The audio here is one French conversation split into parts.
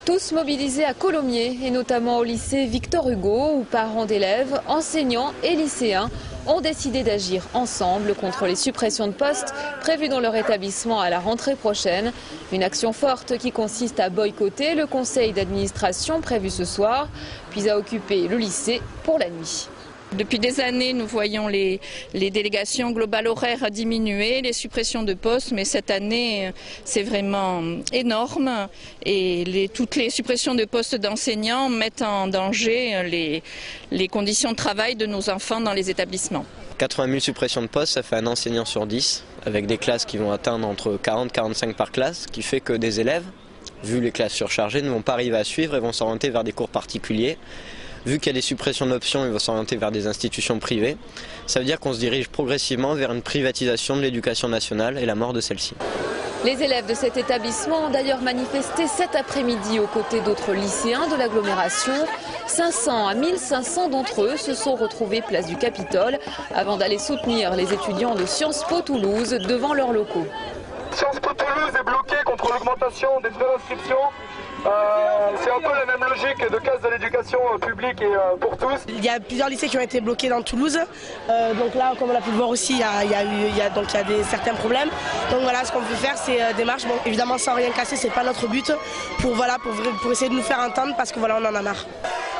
Tous mobilisés à Colomiers et notamment au lycée Victor Hugo où parents d'élèves, enseignants et lycéens ont décidé d'agir ensemble contre les suppressions de postes prévues dans leur établissement à la rentrée prochaine. Une action forte qui consiste à boycotter le conseil d'administration prévu ce soir, puis à occuper le lycée pour la nuit. Depuis des années, nous voyons les délégations globales horaires diminuer, les suppressions de postes, mais cette année, c'est vraiment énorme. Et toutes les suppressions de postes d'enseignants mettent en danger les conditions de travail de nos enfants dans les établissements. 80 000 suppressions de postes, ça fait un enseignant sur 10, avec des classes qui vont atteindre entre 40 et 45 par classe, ce qui fait que des élèves, vu les classes surchargées, ne vont pas arriver à suivre et vont s'orienter vers des cours particuliers. Vu qu'il y a des suppressions d'options, ils vont s'orienter vers des institutions privées. Ça veut dire qu'on se dirige progressivement vers une privatisation de l'éducation nationale et la mort de celle-ci. Les élèves de cet établissement ont d'ailleurs manifesté cet après-midi aux côtés d'autres lycéens de l'agglomération. 500 à 1500 d'entre eux se sont retrouvés place du Capitole avant d'aller soutenir les étudiants de Sciences Po Toulouse devant leurs locaux. Sciences Po Toulouse est bloquée contre l'augmentation des frais d'inscription. C'est un peu la même logique de casse de l'éducation publique et pour tous. Il y a plusieurs lycées qui ont été bloqués dans Toulouse. Donc là, comme on a pu le voir aussi, il y a certains problèmes. Donc voilà, ce qu'on peut faire, c'est des marches. Bon, évidemment, sans rien casser, c'est pas notre but. Pour essayer de nous faire entendre parce que voilà, on en a marre.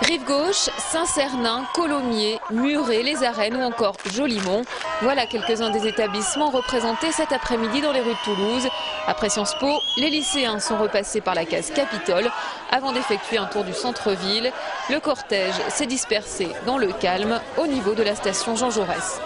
Rive-Gauche, Saint-Cernin, Colomiers, Muret, Les Arènes ou encore Jolimont. Voilà quelques-uns des établissements représentés cet après-midi dans les rues de Toulouse. Après Sciences Po, les lycéens sont repassés par la case Capitole avant d'effectuer un tour du centre-ville. Le cortège s'est dispersé dans le calme au niveau de la station Jean Jaurès.